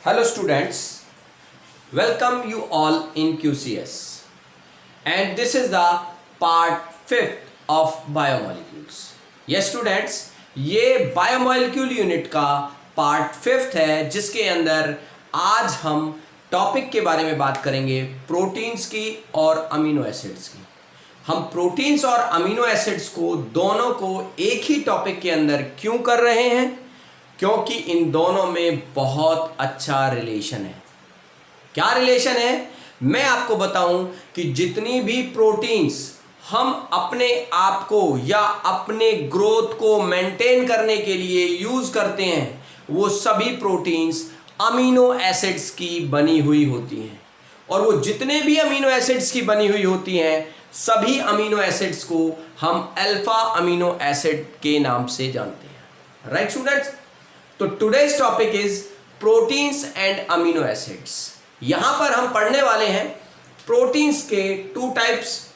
Hello students, welcome you all in QCS and this is the part 5th of biomolecules. Yes students, ये biomolecule unit का part 5th है जिसके अंदर आज हम टॉपिक के बारे में बात करेंगे प्रोटीन्स की और अमीनो एसिड्स की। हम प्रोटीन्स और अमीनो एसिड्स को दोनों को एक ही टॉपिक के अंदर क्यों कर रहे हैं? क्योंकि इन दोनों में बहुत अच्छा रिलेशन है। क्या रिलेशन है? मैं आपको बताऊं कि जितनी भी प्रोटीन्स हम अपने आप को या अपने ग्रोथ को मेंटेन करने के लिए यूज करते हैं वो सभी प्रोटीन्स अमीनो एसिड्स की बनी हुई होती हैं। और वो जितने भी अमीनो एसिड्स की बनी हुई होती हैं सभी अमीनो एसिड्स को हम अल्फा अमीनो एसिड के नाम से जानते हैं। Right students? तो today's topic is proteins and amino acids. यहां पर हम पढ़ने वाले हैं प्रोटीन्स के 2 टाइप्स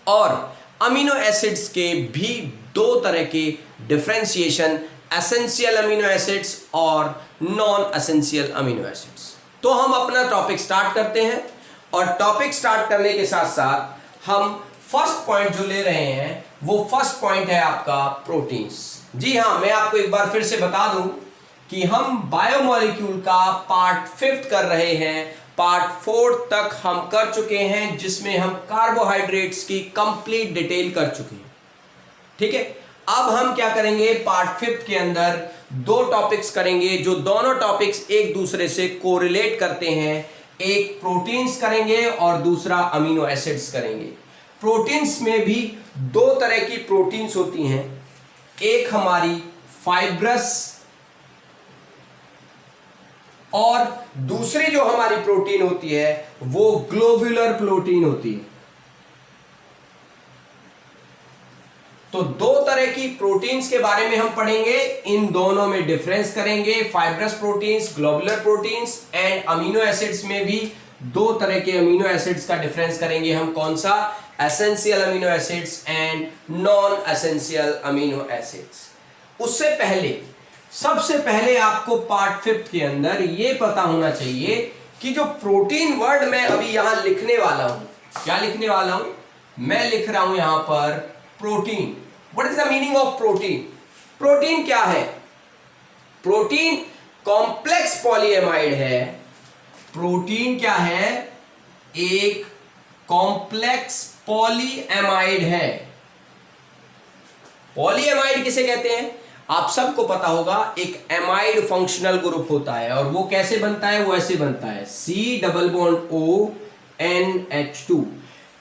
और अमीनो एसिड्स के भी 2 तरह के डिफरेंशिएशन, एसेंशियल अमीनो एसिड्स और नॉन एसेंशियल अमीनो एसिड्स। तो हम अपना टॉपिक स्टार्ट करते हैं और टॉपिक स्टार्ट करने के साथ साथ हम फर्स्ट पॉइंट जो ले रहे हैं वो फर्स्ट पॉइंट है आपका प्रोटीन्स। जी हाँ, मैं आपको एक बार फिर से बता दूं कि हम बायोमोलिक्यूल का पार्ट 5th कर रहे हैं। पार्ट 4 तक हम कर चुके हैं जिसमें हम कार्बोहाइड्रेट्स की कंप्लीट डिटेल कर चुके हैं। ठीक है, अब हम क्या करेंगे, पार्ट 5th के अंदर 2 टॉपिक्स करेंगे जो दोनों टॉपिक्स एक दूसरे से कोरिलेट करते हैं। एक प्रोटीन्स करेंगे और दूसरा अमीनो एसिड्स करेंगे। प्रोटीन्स में भी 2 तरह की प्रोटीन्स होती हैं, एक हमारी फाइब्रस और दूसरी जो हमारी प्रोटीन होती है वो ग्लोब्यूलर प्रोटीन होती है। तो 2 तरह की प्रोटीन्स के बारे में हम पढ़ेंगे, इन दोनों में डिफरेंस करेंगे, fibrous proteins, globular proteins and amino acids में भी 2 तरह के अमीनो एसिड्स का डिफरेंस करेंगे हम। कौन सा? Essential amino acids and non essential amino acids. उससे पहले सबसे पहले आपको पार्ट 5th के अंदर यह पता होना चाहिए कि जो प्रोटीन वर्ड मैं अभी यहां लिखने वाला हूं, क्या लिखने वाला हूं? मैं लिख रहा हूं यहां पर protein. What is the meaning of protein? Protein क्या है? प्रोटीन कॉम्प्लेक्स पॉलीएमाइड है। प्रोटीन क्या है? एक कॉम्प्लेक्स पॉलीएमाइड है। पॉलीएमाइड किसे कहते हैं? आप सबको पता होगा, एक एमाइड फंक्शनल ग्रुप होता है और वो कैसे बनता है? वो ऐसे बनता है COONH2।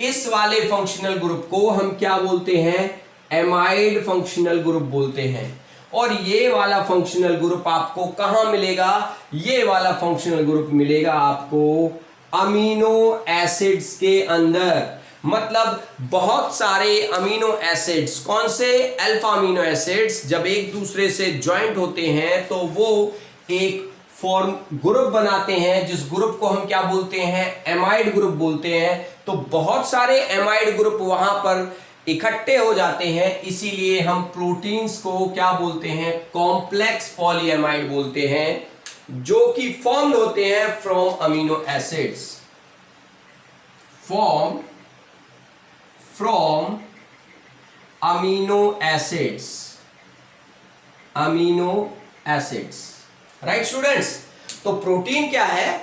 इस वाले फंक्शनल ग्रुप को हम क्या बोलते हैं? एमाइड फंक्शनल ग्रुप बोलते हैं। और ये वाला फंक्शनल ग्रुप आपको कहां मिलेगा? ये वाला फंक्शनल ग्रुप मिलेगा आपको अमीनो एसिड्स के अंदर। मतलब बहुत सारे अमीनो एसिड्स, कौन से? अल्फा अमीनो एसिड्स जब एक दूसरे से ज्वाइंट होते हैं तो वो एक फॉर्म ग्रुप बनाते हैं जिस ग्रुप को हम क्या बोलते हैं? एमाइड ग्रुप बोलते हैं। तो बहुत सारे एमाइड ग्रुप वहां पर इकट्ठे हो जाते हैं, इसीलिए हम प्रोटीन्स को क्या बोलते हैं? कॉम्प्लेक्स पॉलीएमाइड बोलते हैं, जो कि फॉर्म होते हैं from amino acids, form from amino acids, amino acids. Right students? तो प्रोटीन क्या है?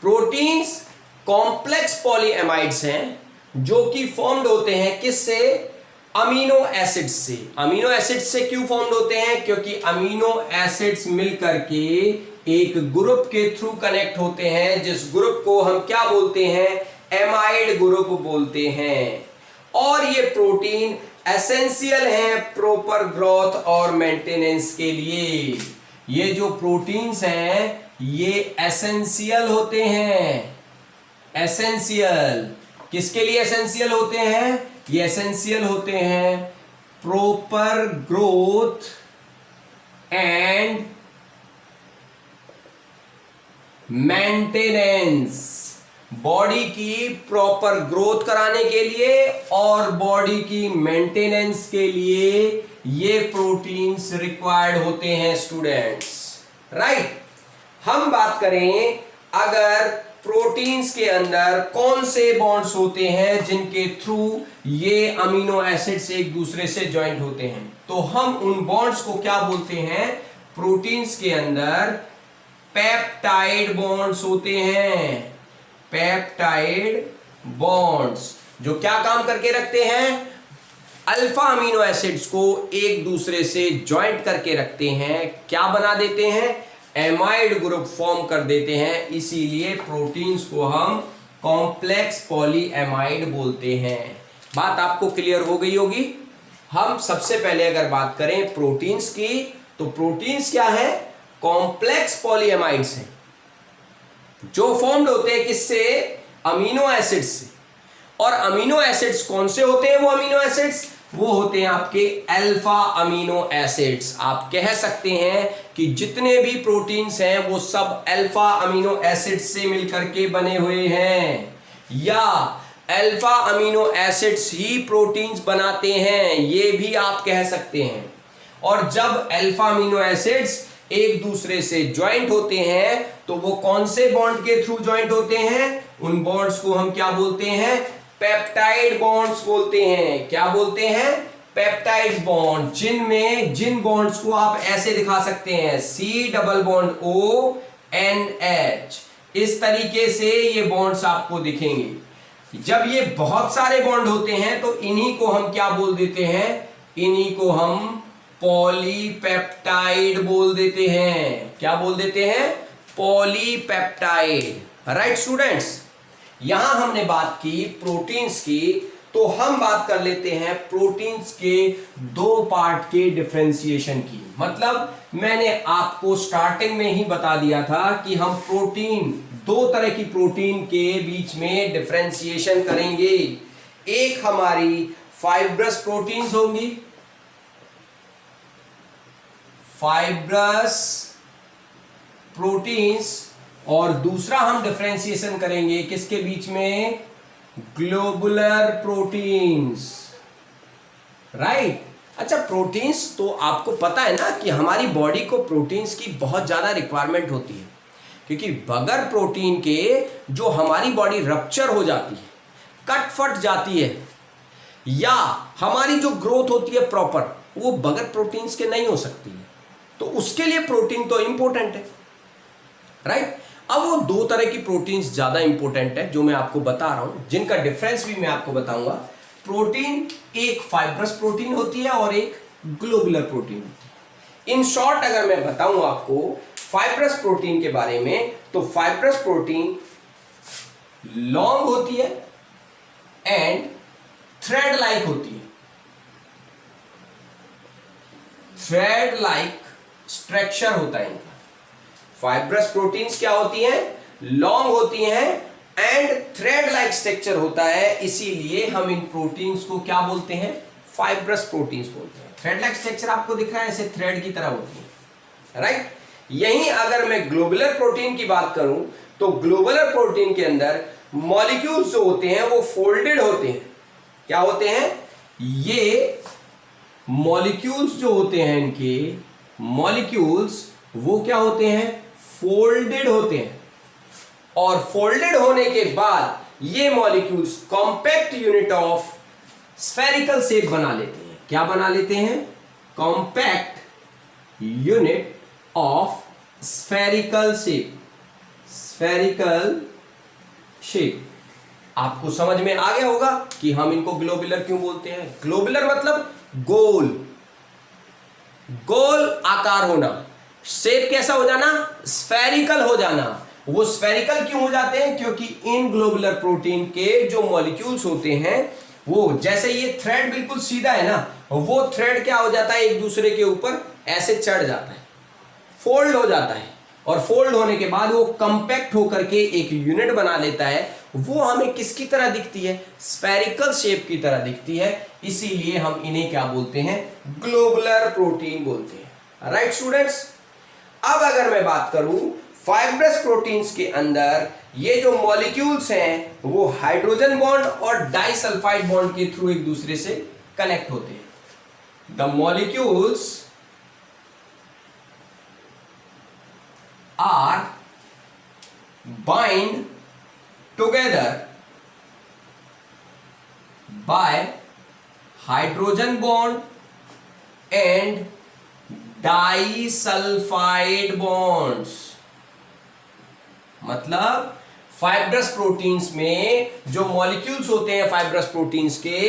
प्रोटीन्स कॉम्प्लेक्स पॉलीएमाइड्स हैं जो कि फॉर्म्ड होते हैं किससे? अमीनो एसिड्स से। अमीनो एसिड्स से क्यों फॉर्म्ड होते हैं? क्योंकि अमीनो एसिड्स मिलकर के एक ग्रुप के थ्रू कनेक्ट होते हैं जिस ग्रुप को हम क्या बोलते हैं? एमाइड ग्रुप बोलते हैं। और ये प्रोटीन एसेंशियल हैं प्रॉपर ग्रोथ और मेंटेनेंस के लिए। ये जो प्रोटीन्स हैं ये एसेंशियल होते हैं। एसेंशियल किसके लिए एसेंशियल होते हैं? ये एसेंशियल होते हैं proper growth and maintenance. Body की प्रॉपर ग्रोथ कराने के लिए और बॉडी की मेंटेनेंस के लिए ये प्रोटीन्स रिक्वायर्ड होते हैं स्टूडेंट्स। राइट? हम बात करें अगर प्रोटीन्स के अंदर कौन से बॉन्ड्स होते हैं जिनके थ्रू ये अमीनो एसिड्स एक दूसरे से ज्वाइंट होते हैं, तो हम उन बॉन्ड्स को क्या बोलते हैं? प्रोटीन्स के अंदर पेप्टाइड बॉन्ड्स होते हैं। पेप्टाइड बॉन्ड्स जो क्या काम करके रखते हैं? अल्फा अमीनो एसिड्स को एक दूसरे से ज्वाइंट करके रखते हैं। क्या बना देते हैं? एमाइड ग्रुप फॉर्म कर देते हैं। इसीलिए प्रोटीन्स को हम कॉम्प्लेक्स पॉलीएमाइड बोलते हैं। बात आपको क्लियर हो गई होगी। हम सबसे पहले अगर बात करें प्रोटीन्स की, तो प्रोटीन्स क्या है? कॉम्प्लेक्स पॉलीएमाइड्स हैं जो फॉर्म्ड होते हैं किससे? अमीनो एसिड्स से। और अमीनो एसिड्स कौन से होते हैं? वो अमीनो एसिड्स वो होते हैं आपके अल्फा अमीनो एसिड्स। आप कह सकते हैं कि जितने भी प्रोटीन्स हैं वो सब अल्फा अमीनो एसिड्स से मिलकर के बने हुए हैं, या अल्फा अमीनो एसिड्स ही प्रोटीन्स बनाते हैं, ये भी आप कह सकते हैं। और जब अल्फा अमीनो एसिड्स एक दूसरे से ज्वाइंट होते हैं तो वो कौन से बॉन्ड के थ्रू ज्वाइंट होते हैं? उन बॉन्ड्स को हम क्या बोलते हैं? पेप्टाइड बॉन्ड्स बोलते हैं। क्या बोलते हैं? पेप्टाइड बॉन्ड, जिन बॉन्ड्स को आप ऐसे दिखा सकते हैं, COONH। इस तरीके से ये बॉन्ड्स आपको दिखेंगे। जब ये बहुत सारे बॉन्ड होते हैं तो इन्हीं को हम क्या बोल देते हैं? इन्हीं को हम पॉलीपेप्टाइड बोल देते हैं। क्या बोल देते हैं? पॉलीपेप्टाइड। राइट स्टूडेंट्स, यहां हमने बात की प्रोटीन्स की, तो हम बात कर लेते हैं प्रोटीन्स के दो पार्ट के डिफरेंशिएशन की। मतलब मैंने आपको स्टार्टिंग में ही बता दिया था कि हम प्रोटीन, दो तरह की प्रोटीन के बीच में डिफरेंशिएशन करेंगे। एक हमारी फाइब्रस प्रोटीन्स होंगी, फाइब्रस प्रोटीन्स, और दूसरा हम डिफरेंशिएशन करेंगे किसके बीच में? Globular proteins. राइट। अच्छा, प्रोटीन्स तो आपको पता है ना कि हमारी बॉडी को प्रोटीन्स की बहुत ज़्यादा रिक्वायरमेंट होती है, क्योंकि बगैर प्रोटीन के जो हमारी बॉडी रप्चर हो जाती है, कट फट जाती है, या हमारी जो ग्रोथ होती है प्रॉपर, वो बगैर प्रोटीन्स के नहीं हो सकती है। तो उसके लिए प्रोटीन तो इंपॉर्टेंट है। राइट। अब वो दो तरह की प्रोटीन्स ज़्यादा इंपॉर्टेंट है जो मैं आपको बता रहा हूं, जिनका डिफरेंस भी मैं आपको बताऊंगा। प्रोटीन, एक फाइब्रस प्रोटीन होती है और एक ग्लोबुलर प्रोटीन होती है। इन शॉर्ट अगर मैं बताऊं आपको फाइब्रस प्रोटीन के बारे में, तो फाइब्रस प्रोटीन लॉन्ग होती है एंड थ्रेड लाइक होती है। थ्रेड लाइक स्ट्रक्चर होता है इनका। फाइब्रस प्रोटीन्स क्या होती हैं? लॉन्ग होती हैं एंड थ्रेड लाइक स्ट्रक्चर होता है। इसीलिए हम इन प्रोटीन्स को क्या बोलते हैं? फाइब्रस प्रोटीन्स बोलते हैं। थ्रेड लाइक स्ट्रक्चर आपको दिख रहा है, ऐसे थ्रेड की तरह होती है। राइट। यहीं अगर मैं ग्लोबुलर प्रोटीन की बात करूं, तो ग्लोबुलर प्रोटीन के अंदर मॉलिक्यूल्स जो होते हैं वो फोल्डेड होते हैं। क्या होते हैं? ये मॉलिक्यूल्स जो होते हैं, इनके मॉलिक्यूल्स वो क्या होते हैं? फोल्डेड होते हैं। और फोल्डेड होने के बाद ये molecules compact unit of spherical shape बना लेते हैं। क्या बना लेते हैं? Compact unit of spherical shape. Spherical shape आपको समझ में आ गया होगा कि हम इनको ग्लोबुलर क्यों बोलते हैं। ग्लोबुलर मतलब गोल, गोल आकार होना। शेप कैसा हो जाना? स्फेरिकल हो जाना। वो स्फेरिकल क्यों हो जाते हैं? क्योंकि इन ग्लोबुलर प्रोटीन के जो मॉलिक्यूल्स होते हैं, वो जैसे ये थ्रेड बिल्कुल सीधा है ना, वो थ्रेड क्या हो जाता है? एक दूसरे के ऊपर ऐसे चढ़ जाता है, फोल्ड हो जाता है, और फोल्ड होने के बाद वो कंपैक्ट होकर के एक यूनिट बना लेता है। वो हमें किसकी तरह दिखती है? स्फेरिकल शेप की तरह दिखती है। इसीलिए हम इन्हें क्या बोलते हैं? ग्लोबुलर प्रोटीन बोलते हैं। राइट स्टूडेंट्स, अब अगर मैं बात करूं फाइब्रस प्रोटीन्स के अंदर ये जो मॉलिक्यूल्स हैं वो हाइड्रोजन बॉन्ड और डाइसल्फाइड बॉन्ड के थ्रू एक दूसरे से कनेक्ट होते हैं। The molecules are bind together by hydrogen bond and disulfide bonds। मतलब फाइब्रस प्रोटीन्स में जो मॉलिक्यूल्स होते हैं फाइब्रस प्रोटीन्स के,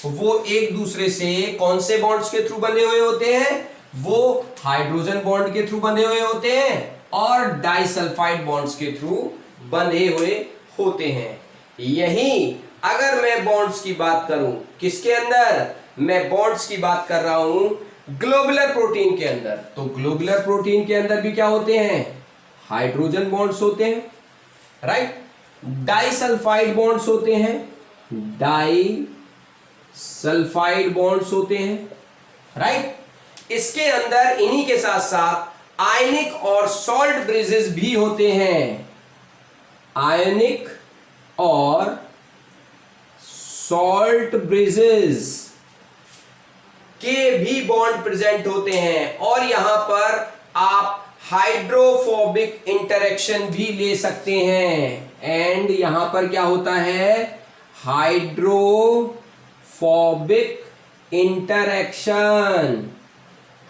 वो एक दूसरे से कौन से बॉन्ड्स के थ्रू बने हुए होते हैं? वो हाइड्रोजन बॉन्ड के थ्रू बने हुए होते हैं और डाइसल्फाइड बॉन्ड्स के थ्रू बंधे हुए होते हैं। यही अगर मैं बॉन्ड्स की बात करूं, किसके अंदर? मैं बॉन्ड्स की बात कर रहा हूं ग्लोबुलर प्रोटीन के अंदर। तो ग्लोबुलर प्रोटीन के अंदर भी क्या होते हैं? हाइड्रोजन बॉन्ड्स होते हैं, राइट। डाइसल्फाइड बॉन्ड्स होते हैं, डाइसल्फाइड बॉन्ड्स होते हैं, राइट। इसके अंदर इन्हीं के साथ साथ आयनिक और सॉल्ट ब्रिजेस भी होते हैं। आयनिक और सॉल्ट ब्रिजेस के भी बॉन्ड प्रेजेंट होते हैं और यहां पर आप हाइड्रोफोबिक इंटरेक्शन भी ले सकते हैं। एंड यहां पर क्या होता है? Hydrophobic interaction.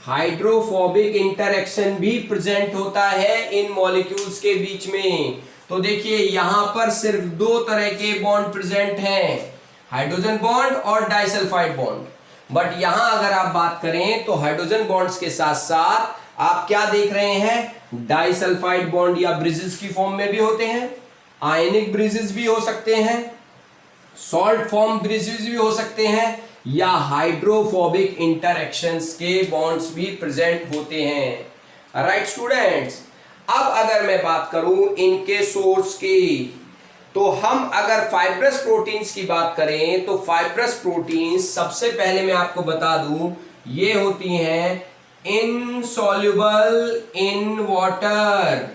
हाइड्रोफोबिक इंटरेक्शन भी प्रेजेंट होता है इन मॉलिक्यूल्स के बीच में। तो देखिए यहां पर सिर्फ दो तरह के बॉन्ड प्रेजेंट हैं, हाइड्रोजन बॉन्ड और डाइसल्फाइड बॉन्ड। बट यहां अगर आप बात करें तो हाइड्रोजन बॉन्ड्स के साथ साथ आप क्या देख रहे हैं? डाइसल्फाइड बॉन्ड या ब्रिजेस की फॉर्म में भी होते हैं, आयनिक ब्रिजेस भी हो सकते हैं, सॉल्ट फॉर्म ब्रिजेस भी हो सकते हैं, या हाइड्रोफोबिक इंटरैक्शंस के बॉन्ड्स भी प्रेजेंट होते हैं, राइट स्टूडेंट्स। अब अगर मैं बात करूं इनके सोर्स की, तो हम अगर फाइब्रस प्रोटीन्स की बात करें तो फाइब्रस प्रोटीन्स सबसे पहले मैं आपको बता दूं ये होती हैं insoluble in water.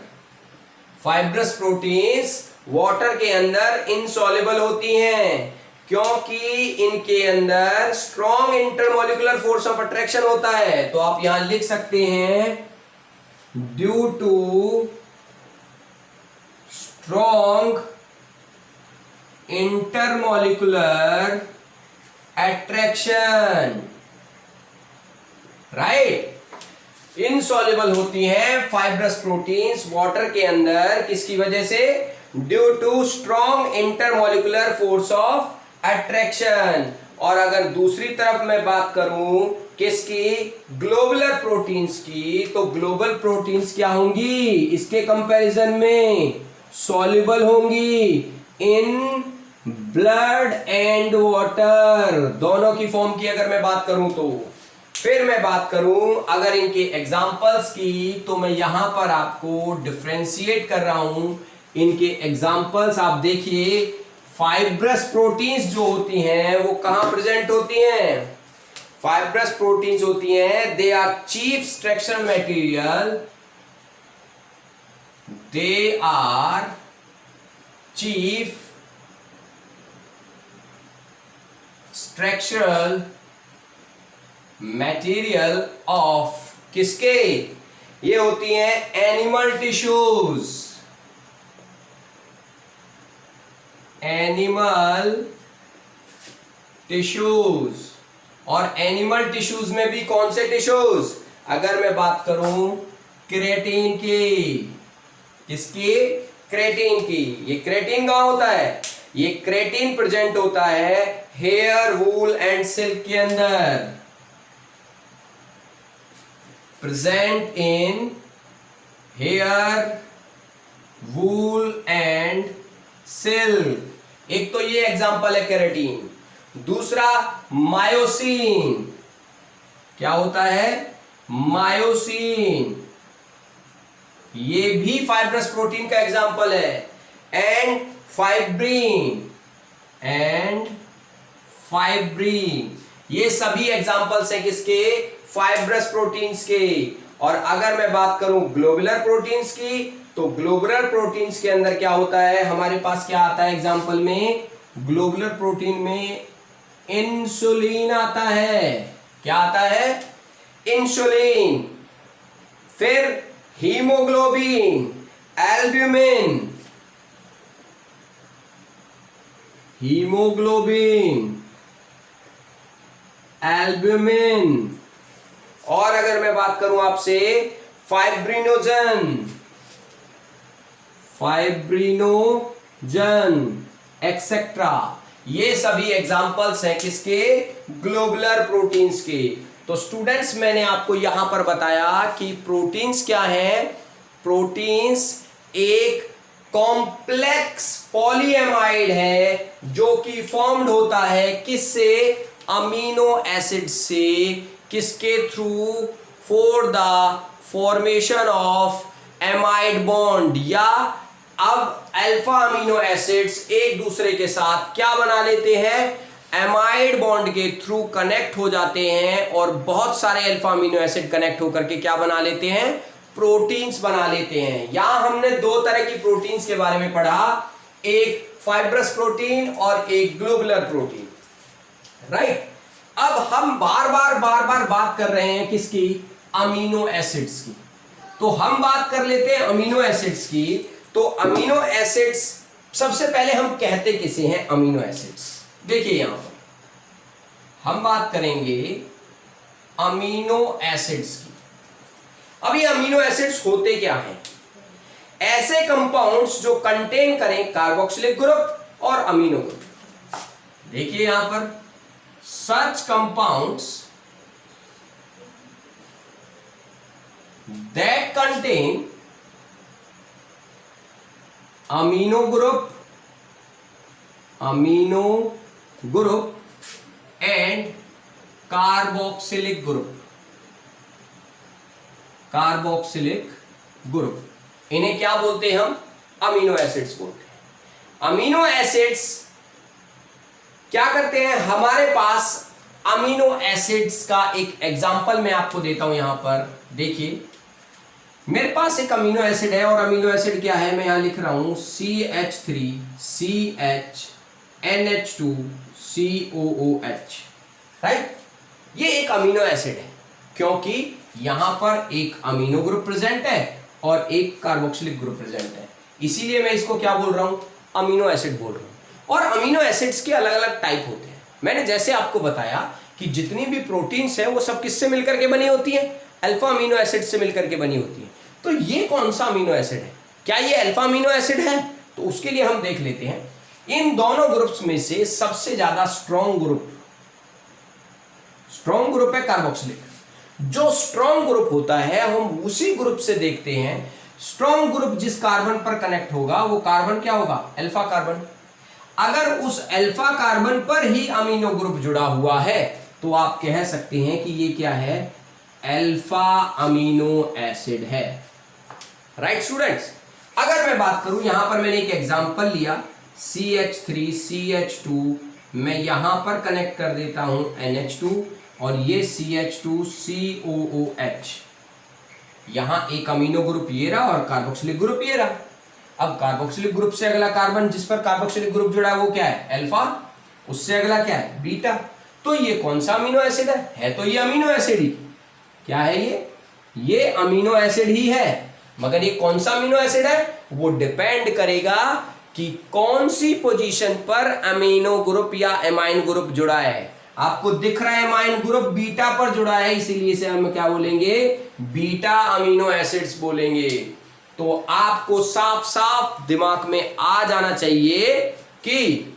Fibrous proteins water के अंदर इनसॉल्युबल होती हैं क्योंकि इनके अंदर strong intermolecular force of attraction होता है। तो आप यहां लिख सकते हैं due to strong intermolecular attraction, right. Insoluble होती हैं फाइब्रस प्रोटीन्स वाटर के अंदर, किसकी वजह से? Due to strong intermolecular force of attraction. और अगर दूसरी तरफ मैं बात करूं किसकी? ग्लोबुलर प्रोटीन्स की, तो ग्लोबल प्रोटीन्स क्या होंगी इसके कंपैरिजन में? सॉल्युबल होंगी इन ब्लड एंड वाटर, दोनों की फॉर्म की अगर मैं बात करूं तो। फिर मैं बात करूं अगर इनके एग्जाम्पल्स की, तो मैं यहां पर आपको डिफरेंशिएट कर रहा हूं इनके एग्जाम्पल्स। आप देखिए फाइब्रस प्रोटीन्स जो होती हैं वो कहां प्रेजेंट होती हैं? फाइब्रस प्रोटीन्स होती हैं, they are chief structural material, they are chief structural material of किसके? ये होती हैं एनिमल टिश्यूज। एनिमल टिश्यूज, और एनिमल टिश्यूज में भी कौन से टिश्यूज? अगर मैं बात करूं क्रेटीन की, किसकी? क्रेटीन की। ये क्रेटीन कहां होता है? ये क्रेटीन प्रेजेंट होता है हेयर, वूल एंड सिल्क के अंदर। Present in hair, wool and silk. एक तो ये एग्जांपल है केराटिन। दूसरा मायोसिन, क्या होता है? मायोसिन, ये भी फाइब्रस प्रोटीन का एग्जांपल है। एंड फाइब्रिन, ये सभी एग्जांपल्स हैं किसके? फाइब्रस प्रोटीन्स के। और अगर मैं बात करूं ग्लोबुलर प्रोटीन्स की, तो ग्लोबुलर प्रोटीन्स के अंदर क्या होता है? हमारे पास क्या आता है एग्जांपल में? ग्लोबुलर प्रोटीन में इंसुलिन आता है। क्या आता है? इंसुलिन। फिर हीमोग्लोबिन, एल्ब्यूमिन, हीमोग्लोबिन, एल्ब्यूमिन, और अगर मैं बात करूं आपसे फाइब्रिनोजन, एक्सेट्रा, ये सभी एग्जांपल्स हैं किसके? ग्लोबुलर प्रोटीन्स के। तो स्टूडेंट्स मैंने आपको यहां पर बताया कि प्रोटीन्स क्या है। प्रोटीन्स एक कॉम्प्लेक्स पॉलीएमाइड है जो कि फॉर्म्ड होता है किससे? अमीनो एसिड से। किसके through? For the formation of amide bond, या अब अल्फा अमीनो एसिड्स एक दूसरे के साथ क्या बना लेते हैं? एमाइड बॉन्ड के थ्रू कनेक्ट हो जाते हैं, और बहुत सारे अल्फा अमीनो एसिड कनेक्ट होकर के क्या बना लेते हैं? प्रोटीन्स बना लेते हैं। यहां हमने दो तरह की प्रोटीन्स के बारे में पढ़ा, एक फाइब्रस प्रोटीन और एक ग्लोबुलर प्रोटीन, राइट। अब हम बार बार बात कर रहे हैं किसकी? अमीनो एसिड्स की। तो हम बात कर लेते हैं अमीनो एसिड्स की। तो अमीनो एसिड्स सबसे पहले हम कहते किसे हैं? Amino acids. देखिए यहां पर हम बात करेंगे अमीनो एसिड्स की। अब ये अमीनो एसिड्स होते क्या हैं? ऐसे कंपाउंड्स जो कंटेन करें कार्बोक्सिलिक ग्रुप और अमीनो ग्रुप। देखिए यहां पर such compounds that contain amino group and carboxylic group, इन्हें क्या बोलते हैं हम? अमीनो एसिड्स बोलते हैं। अमीनो एसिड्स क्या करते हैं? हमारे पास अमीनो एसिड्स का एक एग्जांपल मैं आपको देता हूं। यहां पर देखिए मेरे पास एक अमीनो एसिड है, और अमीनो एसिड क्या है? मैं यहां लिख रहा हूं CH3 CHNH2 COOH, राइट। ये एक अमीनो एसिड है क्योंकि यहां पर एक अमीनो ग्रुप प्रेजेंट है और एक कार्बोक्सिलिक ग्रुप प्रेजेंट है, इसीलिए मैं इसको क्या बोल रहा हूं? अमीनो एसिड बोल रहा हूं। और अमीनो एसिड्स के अलग अलग टाइप होते हैं। मैंने जैसे आपको बताया कि जितनी भी प्रोटीन्स हैं वो सब किससे मिलकर के बनी होती है? अल्फा अमीनो एसिड से मिलकर के बनी होती है। तो ये कौन सा अमीनो एसिड है? क्या ये अल्फा अमीनो एसिड है? तो उसके लिए हम देख लेते हैं। इन दोनों ग्रुप्स में से सबसे ज्यादा स्ट्रॉन्ग ग्रुप है कार्बोक्सिलिक। जो स्ट्रॉन्ग ग्रुप होता है हम उसी ग्रुप से देखते हैं। स्ट्रॉन्ग ग्रुप जिस कार्बन पर कनेक्ट होगा वो कार्बन क्या होगा? Alpha carbon. अगर उस अल्फा कार्बन पर ही अमीनो ग्रुप जुड़ा हुआ है तो आप कह सकते हैं कि ये क्या है? अल्फा अमीनो एसिड है, राइट स्टूडेंट्स। अगर मैं बात करूं, यहां पर मैंने एक एग्जांपल लिया CH3 CH2, मैं यहां पर कनेक्ट कर देता हूं NH2, और ये CH2 COOH। यहां एक अमीनो ग्रुप ये रहा और कार्बोक्सिलिक ग्रुप ये रहा। अब कार्बोक्सिलिक ग्रुप से अगला कार्बन जिस पर कार्बोक्सिलिक ग्रुप जुड़ा है वो क्या है? अल्फा। उससे अगला क्या है? बीटा। तो ये कौन सा अमीनो एसिड है? तो ये अमीनो एसिड ही क्या है? ये अमीनो एसिड ही है। मगर ये कौन सा अमीनो एसिड है वो डिपेंड करेगा कि कौन सी पोजीशन पर अमीनो ग्रुप या एमाइन ग्रुप जुड़ा है। आपको दिख रहा है एमाइन ग्रुप बीटा पर जुड़ा है, इसीलिए इसे हम क्या बोलेंगे? बीटा अमीनो एसिड्स बोलेंगे। तो आपको साफ साफ दिमाग में आ जाना चाहिए कि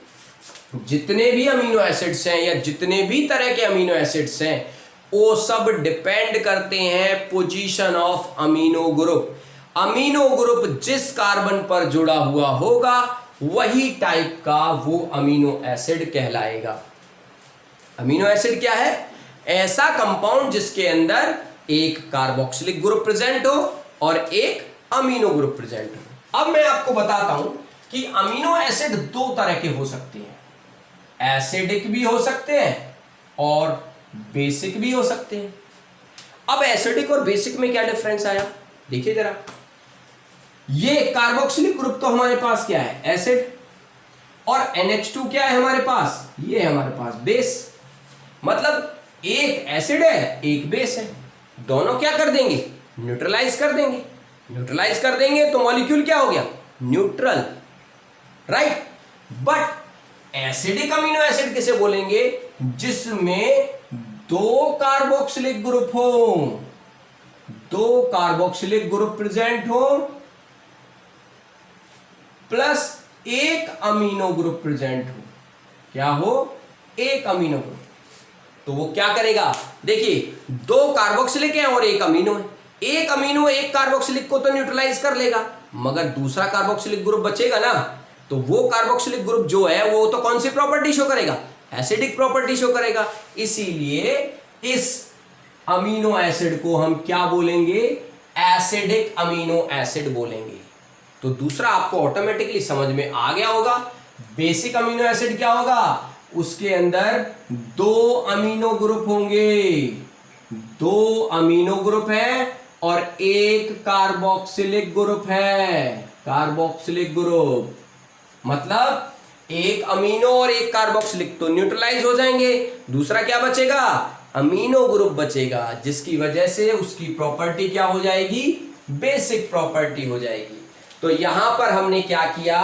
जितने भी अमीनो एसिड्स हैं या जितने भी तरह के अमीनो एसिड्स हैं वो सब डिपेंड करते हैं position of amino group. Amino group जिस कार्बन पर जुड़ा हुआ होगा वही टाइप का वो अमीनो एसिड कहलाएगा। अमीनो एसिड क्या है? ऐसा कंपाउंड जिसके अंदर एक कार्बोक्सिलिक ग्रुप प्रेजेंट हो और एक अमीनो ग्रुप प्रेजेंट हो। अब मैं आपको बताता हूं कि अमीनो एसिड दो तरह के हो सकते हैं, एसिडिक भी हो सकते हैं और बेसिक भी हो सकते हैं। अब एसिडिक और बेसिक में क्या डिफरेंस आया देखिए जरा। ये कार्बोक्सिलिक ग्रुप तो हमारे पास क्या है? एसिड, और NH2 क्या है हमारे पास? ये है हमारे पास बेस। मतलब एक एसिड है एक बेस है, दोनों क्या कर देंगे? न्यूट्रलाइज कर देंगे। न्यूट्रलाइज कर देंगे तो मॉलिक्यूल क्या हो गया? Neutral, right. But acidic amino acid किसे बोलेंगे? जिसमें 2 कार्बोक्सिलिक ग्रुप हो, 2 कार्बोक्सिलिक ग्रुप प्रेजेंट हो प्लस 1 अमीनो ग्रुप प्रेजेंट हो। क्या हो? 1 अमीनो ग्रुप। तो वो क्या करेगा? देखिए 2 कार्बोक्सिलिक है और 1 अमीनो है। 1 अमीनो 1 कार्बोक्सिलिक को तो न्यूट्रलाइज कर लेगा, मगर दूसरा कार्बोक्सिलिक ग्रुप बचेगा ना, तो वो कार्बोक्सिलिक ग्रुप जो है वो तो कौन सी प्रॉपर्टी शो करेगा? एसिडिक प्रॉपर्टी शो करेगा। इसीलिए इस अमीनो एसिड को हम क्या बोलेंगे? एसिडिक अमीनो एसिड बोलेंगे। तो दूसरा आपको ऑटोमेटिकली समझ में आ गया होगा। बेसिक अमीनो एसिड क्या होगा? उसके अंदर 2 अमीनो ग्रुप होंगे, 2 अमीनो ग्रुप है और 1 कार्बोक्सिलिक ग्रुप है। कार्बोक्सिलिक ग्रुप मतलब 1 अमीनो और 1 कार्बोक्सिलिक तो न्यूट्रलाइज हो जाएंगे। दूसरा क्या बचेगा? अमीनो ग्रुप बचेगा, जिसकी वजह से उसकी प्रॉपर्टी क्या हो जाएगी? बेसिक प्रॉपर्टी हो जाएगी। तो यहां पर हमने क्या किया?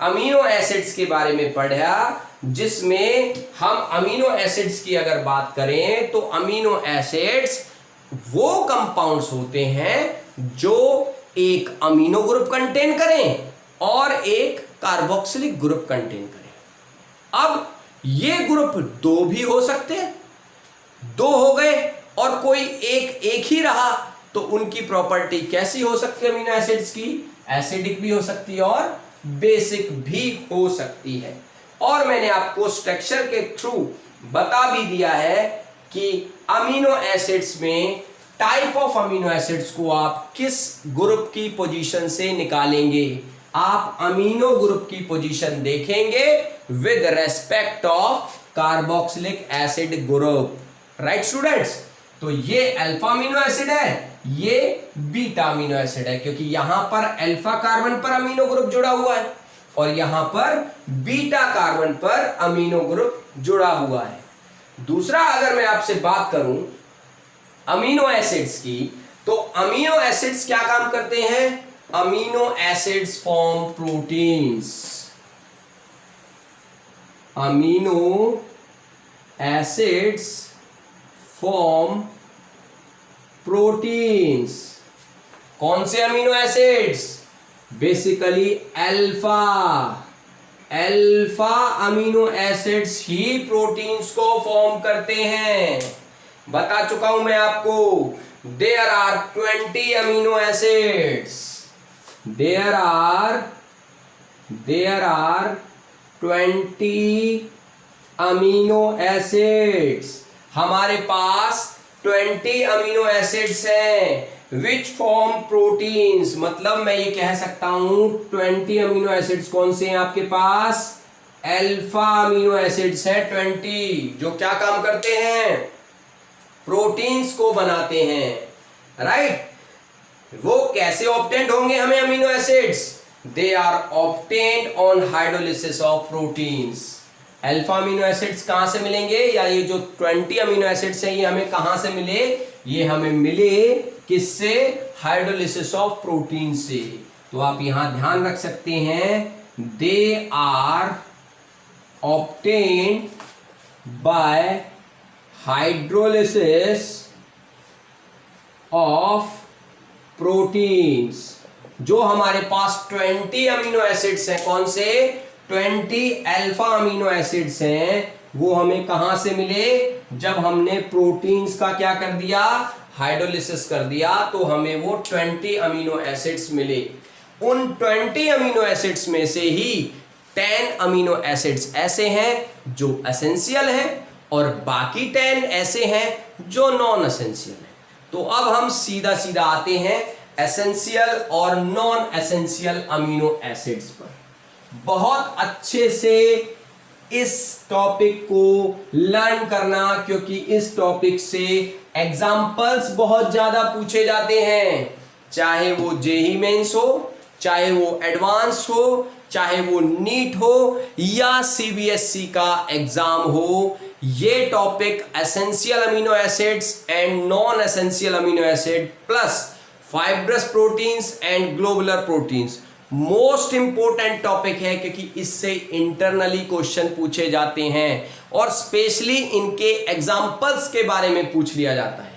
अमीनो एसिड्स के बारे में पढ़ा, जिसमें हम अमीनो एसिड्स की अगर बात करें तो अमीनो एसिड्स वो कंपाउंड्स होते हैं जो एक अमीनो ग्रुप कंटेन करें और एक कार्बोक्सिलिक ग्रुप कंटेन करें। अब ये ग्रुप 2 भी हो सकते हैं, 2 हो गए और कोई एक ही रहा, तो उनकी प्रॉपर्टी कैसी हो सकती है अमीनो एसिड्स की? एसिडिक भी हो सकती है और बेसिक भी हो सकती है। और मैंने आपको स्ट्रक्चर के थ्रू बता भी दिया है कि अमीनो एसिड्स में टाइप ऑफ अमीनो एसिड्स को आप किस ग्रुप की पोजीशन से निकालेंगे। आप अमीनो ग्रुप की पोजीशन देखेंगे with respect of carboxylic acid group. Right students? तो ये अल्फा अमीनो एसिड है, ये बीटा अमीनो एसिड है, क्योंकि यहां पर अल्फा कार्बन पर अमीनो ग्रुप जुड़ा हुआ है और यहां पर बीटा कार्बन पर अमीनो ग्रुप जुड़ा हुआ है। दूसरा, अगर मैं आपसे बात करूं अमीनो एसिड्स की, तो अमीनो एसिड्स क्या काम करते हैं? Amino acids form proteins. Amino acids form proteins. कौन से amino acids? Basically alpha amino acids ही प्रोटीन्स को फॉर्म करते हैं। बता चुका हूं मैं आपको, there are 20 amino acids. There are 20 amino acids. हमारे पास 20 अमीनो एसिड्स हैं विच फॉर्म प्रोटीन्स। मतलब मैं ये कह सकता हूं 20 अमीनो एसिड्स कौन से हैं आपके पास? अल्फा अमीनो एसिड्स है 20, जो क्या काम करते हैं? प्रोटीन्स को बनाते हैं। राइट? वो कैसे ऑब्टेन्ड होंगे हमें amino acids? They are obtained on hydrolysis of proteins. Alpha amino acids कहां से मिलेंगे, या ये जो 20 अमीनो एसिड्स हैं ये हमें कहां से मिले? ये हमें मिले किससे? हाइड्रोलिसिस ऑफ प्रोटीन से। तो आप यहां ध्यान रख सकते हैं, they are obtained by hydrolysis of proteins. जो हमारे पास 20 अमीनो एसिड्स हैं, कौन से? 20 अल्फा अमीनो एसिड्स हैं, वो हमें कहां से मिले? जब हमने प्रोटीन्स का क्या कर दिया? हाइड्रोलिसिस कर दिया, तो हमें वो 20 अमीनो एसिड्स मिले। उन 20 अमीनो एसिड्स में से ही 10 अमीनो एसिड्स ऐसे हैं जो एसेंशियल हैं और बाकी 10 ऐसे हैं जो नॉन एसेंशियल हैं। तो अब हम सीधा सीधा आते हैं एसेंशियल और नॉन एसेंशियल अमीनो एसिड्स पर। बहुत अच्छे से इस टॉपिक को लर्न करना, क्योंकि इस टॉपिक से एग्जाम्पल्स बहुत ज्यादा पूछे जाते हैं, चाहे वो जेईई मेंस हो, चाहे वो एडवांस हो, चाहे वो नीट हो या सीबीएसई का एग्जाम हो। ये topic essential amino acids and non essential amino acid plus fibrous proteins and globular proteins, most important topic है क्योंकि इससे इंटरनली क्वेश्चन पूछे जाते हैं और स्पेशली इनके एग्जाम्पल्स के बारे में पूछ लिया जाता है।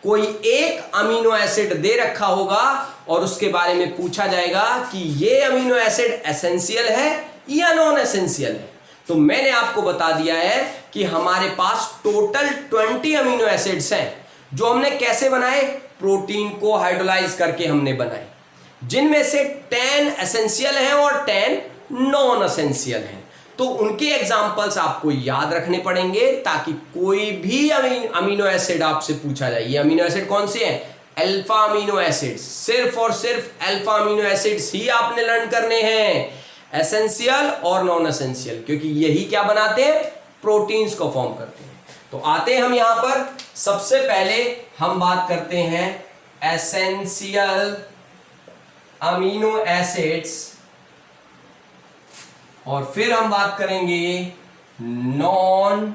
कोई एक अमीनो एसिड दे रखा होगा और उसके बारे में पूछा जाएगा कि ये अमीनो एसिड एसेंशियल है या नॉन एसेंशियल है। तो मैंने आपको बता दिया है कि हमारे पास टोटल 20 अमीनो एसिड्स हैं जो हमने कैसे बनाए, प्रोटीन को हाइड्रोलाइज करके हमने बनाए, जिनमें से 10 एसेंशियल हैं और 10 नॉन एसेंशियल हैं। तो उनके एग्जाम्पल्स आपको याद रखने पड़ेंगे ताकि कोई भी अमीनो एसिड आपसे पूछा जाए। ये अमीनो एसिड कौन से हैं? Alpha amino acids. सिर्फ और सिर्फ अल्फा अमीनो एसिड्स ही आपने लर्न करने हैं, एसेंशियल और नॉन एसेंशियल, क्योंकि यही क्या बनाते हैं, प्रोटीन्स को फॉर्म करते हैं। तो आते हैं हम यहां पर, सबसे पहले हम बात करते हैं एसेंशियल अमीनो एसिड्स और फिर हम बात करेंगे non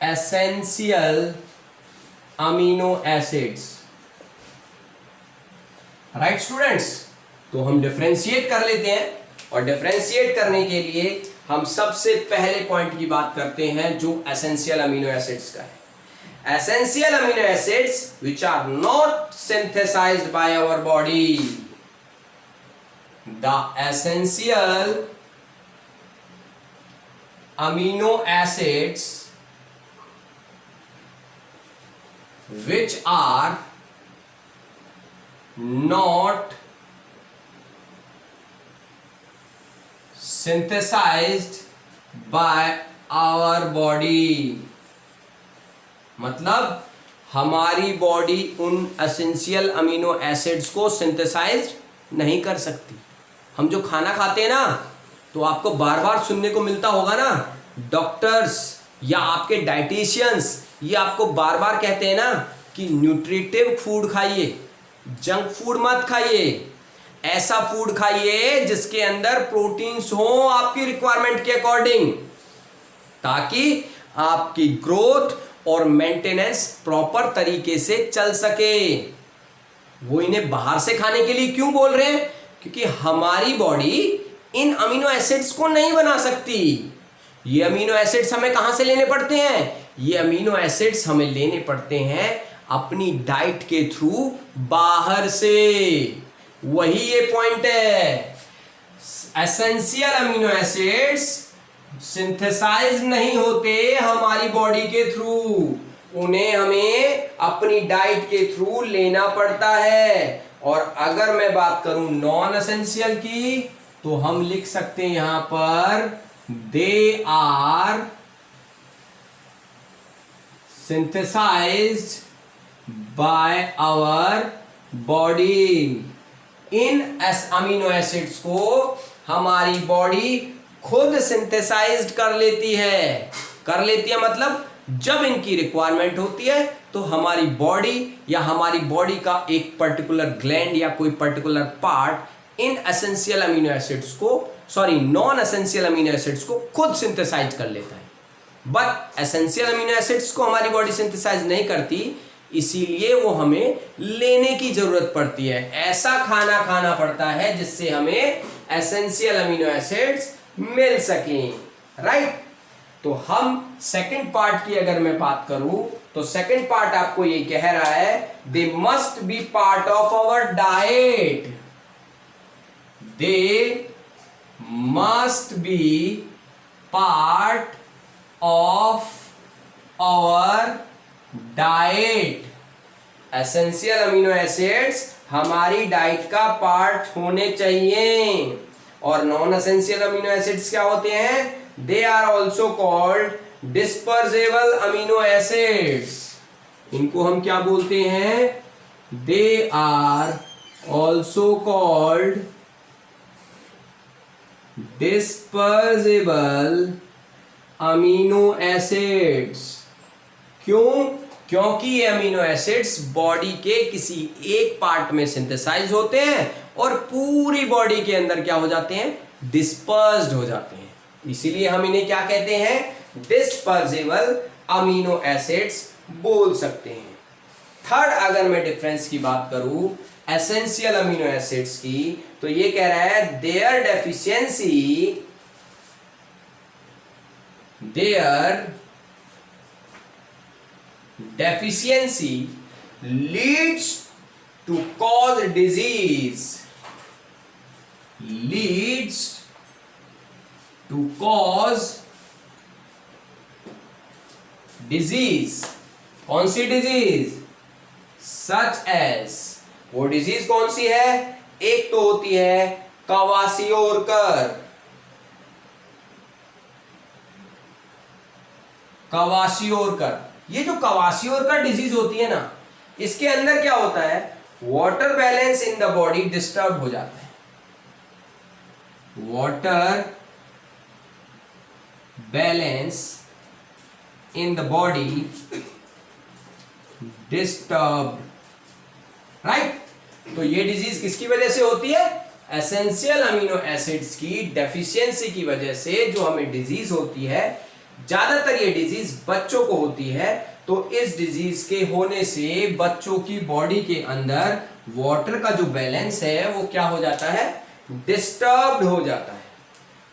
essential amino acids. Right students, तो हम डिफरेंशिएट कर लेते हैं और डिफरेंशिएट करने के लिए हम सबसे पहले पॉइंट की बात करते हैं जो एसेंशियल अमीनो एसिड्स का है। Essential amino acids which are not synthesized by our body. The essential amino acids which are not synthesized by our body, मतलब हमारी बॉडी उन एसेंशियल अमीनो एसिड्स को सिंथेसाइज नहीं कर सकती। हम जो खाना खाते हैं ना, तो आपको बार बार सुनने को मिलता होगा ना, डॉक्टर्स या आपके डाइटिशियंस ये आपको बार बार कहते हैं ना कि न्यूट्रिटिव फूड खाइए, जंक फूड मत खाइए, ऐसा फूड खाइए जिसके अंदर प्रोटीन्स हो आपकी रिक्वायरमेंट के अकॉर्डिंग, ताकि आपकी ग्रोथ और मेंटेनेंस प्रॉपर तरीके से चल सके। वो इन्हें बाहर से खाने के लिए क्यों बोल रहे हैं? क्योंकि हमारी बॉडी इन अमीनो एसिड्स को नहीं बना सकती। ये अमीनो एसिड्स हमें कहां से लेने पड़ते हैं? ये अमीनो एसिड्स हमें लेने पड़ते हैं अपनी डाइट के थ्रू बाहर से। वही ये पॉइंट है, एसेंशियल अमीनो एसिड्स सिंथेसाइज नहीं होते हमारी बॉडी के थ्रू, उन्हें हमें अपनी डाइट के थ्रू लेना पड़ता है। और अगर मैं बात करूं नॉन एसेंशियल की, तो हम लिख सकते हैं यहां पर they are synthesized by our body. इन अमीनो एसिड्स को हमारी बॉडी खुद सिंथेसाइज्ड कर लेती है। मतलब जब इनकी रिक्वायरमेंट होती है तो हमारी बॉडी या हमारी बॉडी का एक पर्टिकुलर ग्लैंड या कोई particular part in essential amino acids को, नॉन एसेंशियल अमीनो एसिड्स को खुद सिंथेसाइज कर लेता है। बट एसेंशियल अमीनो एसिड्स को हमारी बॉडी सिंथेसाइज नहीं करती, इसीलिए वो हमें लेने की जरूरत पड़ती है। ऐसा खाना खाना पड़ता है जिससे हमें एसेंशियल अमीनो एसिड्स मिल सकें। राइट, तो हम सेकंड पार्ट की अगर मैं बात करूं तो सेकंड पार्ट आपको ये कह रहा है they must be part of our diet. They must be part of our diet। Essential amino acids हमारी डाइट का पार्ट होने चाहिए। और नॉन एसेंशियल अमीनो एसिड्स क्या होते हैं? They are also called dispensable amino acids. इनको हम क्या बोलते हैं? They are also called dispensable amino acids. क्यों? क्योंकि ये अमीनो एसिड्स बॉडी के किसी एक पार्ट में सिंथेसाइज होते हैं और पूरी बॉडी के अंदर क्या हो जाते हैं? डिस्पर्स्ड हो जाते हैं। इसीलिए हम इन्हें क्या कहते हैं? डिस्पर्जेबल अमीनो एसिड्स बोल सकते हैं। थर्ड, अगर मैं डिफरेंस की बात करूं एसेंशियल अमीनो एसिड्स की, तो ये कह रहा है their deficiency leads to cause disease, leads to cause disease. कौन सी डिजीज? सच एज, वो डिजीज कौन सी है? एक तो होती है कवासियोरकर, कवासियोरकर। ये जो कवासियोरकर डिजीज होती है ना, इसके अंदर क्या होता है, water balance in the body disturb हो जाता है, water balance in the body disturb, right. तो ये डिजीज किसकी वजह से होती है? एसेंशियल अमीनो एसिड्स की डेफिशिएंसी की वजह से जो हमें डिजीज होती है, ज्यादातर ये डिजीज बच्चों को होती है। तो इस डिजीज के होने से बच्चों की बॉडी के अंदर वाटर का जो बैलेंस है वो क्या हो जाता है? डिस्टर्ब्ड हो जाता है।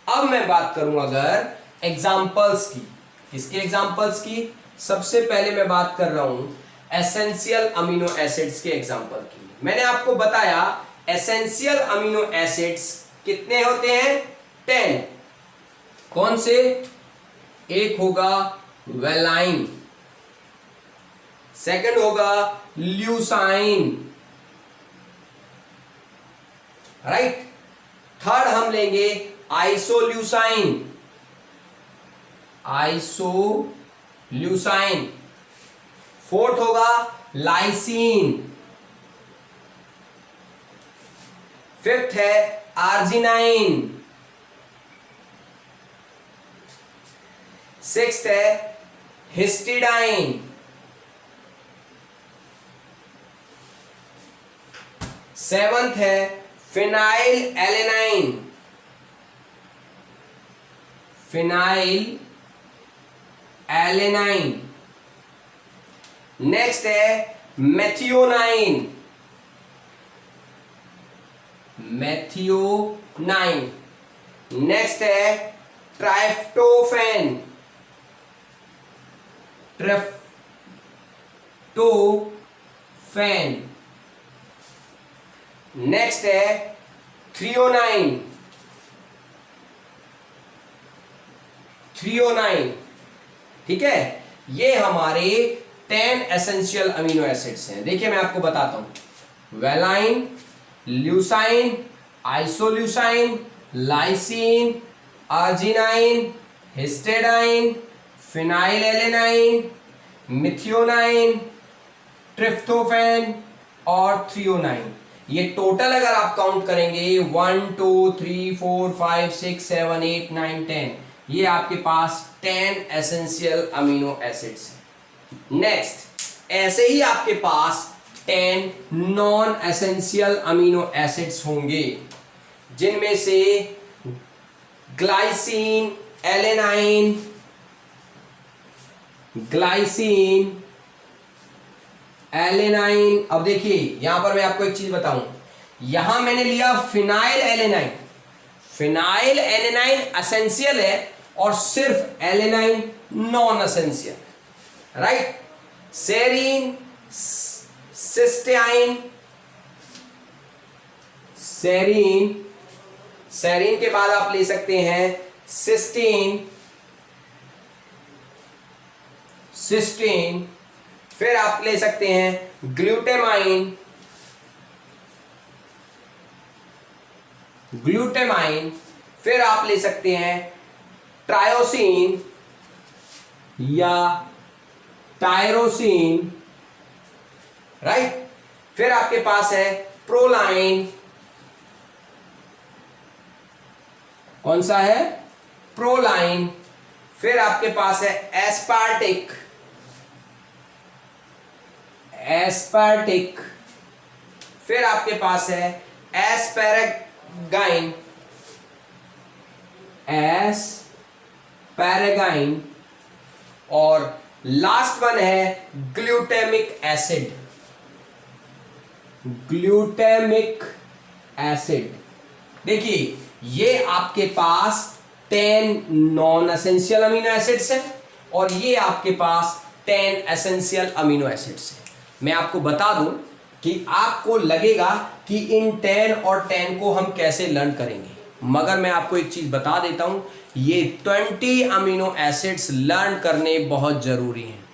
अब मैं बात करूं अगर एग्जाम्पल्स की, किसके एग्जाम्पल्स की? सबसे पहले मैं बात कर रहा हूं एसेंशियल अमीनो एसिड्स के एग्जाम्पल की। मैंने आपको बताया एसेंशियल अमीनो एसिड्स कितने होते हैं? 10। कौन से? एक होगा वेलाइन, सेकंड होगा ल्यूसाइन, राइट। थर्ड हम लेंगे आइसोल्यूसाइन, आइसोल्यूसाइन। फोर्थ होगा लाइसीन, फिफ्थ है आर्जिनाइन, सिक्स्थ है हिस्टिडाइन, सेवंथ है phenyl alanine, phenyl alanine. Next है मेथियोनाइन, मेथियोनाइन। नेक्स्ट है ट्राइप्टोफैन, ट्रिप्टोफैन। नेक्स्ट है थ्रियोनाइन, थ्रियोनाइन। ठीक है, ये हमारे 10 एसेंशियल अमीनो एसिड्स हैं। देखिए मैं आपको बताता हूं, valine, leucine, isoleucine, lysine, arginine, histidine, phenylalanine, methionine, tryptophan और थ्रियोनाइन। ये टोटल अगर आप काउंट करेंगे 1 2 3 4 5 6 7 8 9 10, ये आपके पास 10 एसेंशियल अमीनो एसिड्स हैं। नेक्स्ट, ऐसे ही आपके पास 10 नॉन एसेंशियल अमीनो एसिड्स होंगे, जिनमें से ग्लाइसिन, एलेनाइन, ग्लाइसिन, एलेनाइन। अब देखिए यहां पर मैं आपको एक चीज बताऊं, यहां मैंने लिया phenyl alanine. Phenyl alanine essential है और सिर्फ alanine non essential, right. Serine, cysteine, serine, serine के बाद आप ले सकते हैं सिस्टीन, सिस्टीन। फिर आप ले सकते हैं ग्लूटामाइन, ग्लूटामाइन। फिर आप ले सकते हैं ट्रायोसिन या टायरोसिन, राइट। फिर आपके पास है प्रोलाइन, कौन सा है? प्रोलाइन। फिर आपके पास है एस्पार्टिक, एस्पार्टिक। फिर आपके पास है एस्पैरागाइन, एस्पैरागाइन। और लास्ट वन है ग्लूटामिक एसिड, ग्लूटामिक एसिड। देखिए ये आपके पास 10 नॉन एसेंशियल अमीनो एसिड्स हैं और ये आपके पास 10 एसेंशियल अमीनो एसिड्स हैं। मैं आपको बता दूं कि आपको लगेगा कि इन 10 और 10 को हम कैसे लर्न करेंगे, मगर मैं आपको एक चीज बता देता हूं, ये 20 अमीनो एसिड्स लर्न करने बहुत जरूरी हैं।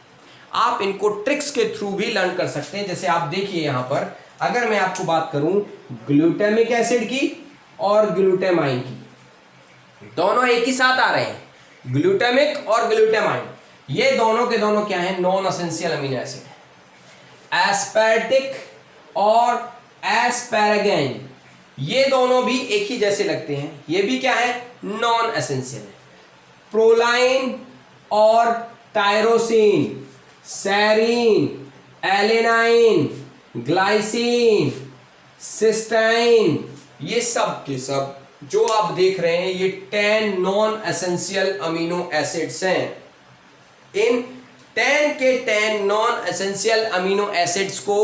आप इनको ट्रिक्स के थ्रू भी लर्न कर सकते हैं। जैसे आप देखिए यहां पर, अगर मैं आपको बात करूं ग्लूटामिक एसिड की और ग्लूटामाइन की, दोनों एक ही साथ आ रहे हैं, ग्लूटामिक और ग्लूटामाइन, ये दोनों के दोनों क्या है, नॉन एसेंशियल अमीनो एसिड है। एस्पेरेटिक और एस्पैरागिन, ये दोनों भी एक ही जैसे लगते हैं, ये भी क्या है, नॉन एसेंशियल है। प्रोलाइन और tyrosine, serine, alanine, glycine, cysteine, ये सब के सब जो आप देख रहे हैं ये 10 नॉन एसेंशियल अमीनो एसिड्स हैं। इन 10 के 10 नॉन एसेंशियल अमीनो एसिड्स को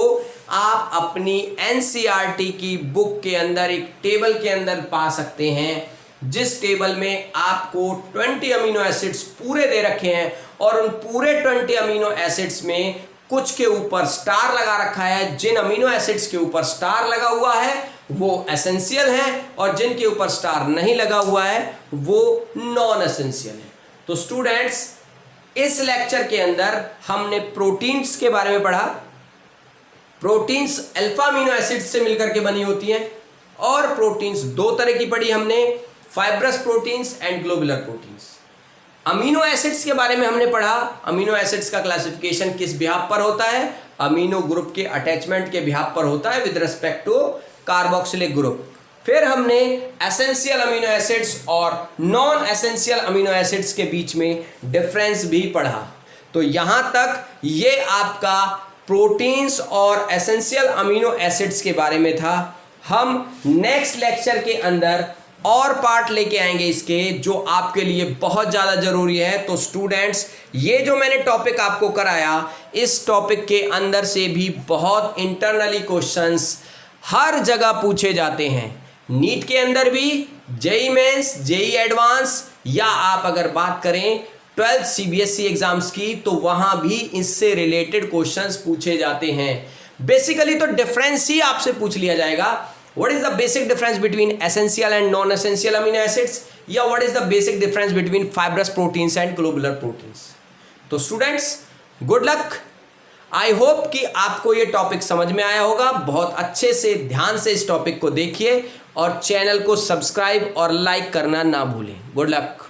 आप अपनी एनसीईआरटी की बुक के अंदर एक टेबल के अंदर पा सकते हैं, जिस टेबल में आपको 20 अमीनो एसिड्स पूरे दे रखे हैं और उन पूरे 20 अमीनो एसिड्स में कुछ के ऊपर स्टार लगा रखा है। जिन अमीनो एसिड्स के ऊपर स्टार लगा हुआ है वो एसेंशियल हैं और जिनके ऊपर स्टार नहीं लगा हुआ है वो नॉन एसेंशियल है। तो स्टूडेंट्स, इस लेक्चर के अंदर हमने प्रोटीन्स के बारे में पढ़ा। प्रोटीन्स अल्फा अमीनो एसिड्स से मिलकर के बनी होती हैं और प्रोटीन्स दो तरह की पढ़ी हमने, fibrous proteins and globular proteins. Amino acids के बारे में हमने पढ़ा, अमीनो एसिड्स का क्लासिफिकेशन किस बिहाफ पर होता है, अमीनो ग्रुप के अटैचमेंट के बिहाफ पर होता है with respect to carboxylic group. फिर हमने एसेंशियल अमीनो एसिड्स और नॉन एसेंशियल अमीनो एसिड्स के बीच में डिफरेंस भी पढ़ा। तो यहां तक ये आपका प्रोटीन्स और एसेंशियल अमीनो एसिड्स के बारे में था। हम नेक्स्ट लेक्चर के अंदर और पार्ट लेके आएंगे इसके, जो आपके लिए बहुत ज़्यादा ज़रूरी है। तो स्टूडेंट्स, ये जो मैंने टॉपिक आपको कराया, इस टॉपिक के अंदर से भी बहुत इंटरनली क्वेश्चंस हर जगह पूछे जाते हैं, नीट के अंदर भी, जेई मेंस, जेई एडवांस, या आप अगर बात करें 12th सीबीएसई एग्जाम्स की, तो वहाँ भी इससे रिलेटेड क्वेश्चंस पूछे जाते हैं। बेसिकली तो डिफरेंस ही आपसे पूछ लिया जाएगा, what is the basic difference between essential and non-essential amino acids, या what is the basic difference between fibrous proteins and globular proteins। तो students, good luck. I hope कि आपको ये टॉपिक समझ में आया होगा। बहुत अच्छे से ध्यान से इस टॉपिक को देखिए और चैनल को सब्सक्राइब और लाइक करना ना भूलें। Good luck.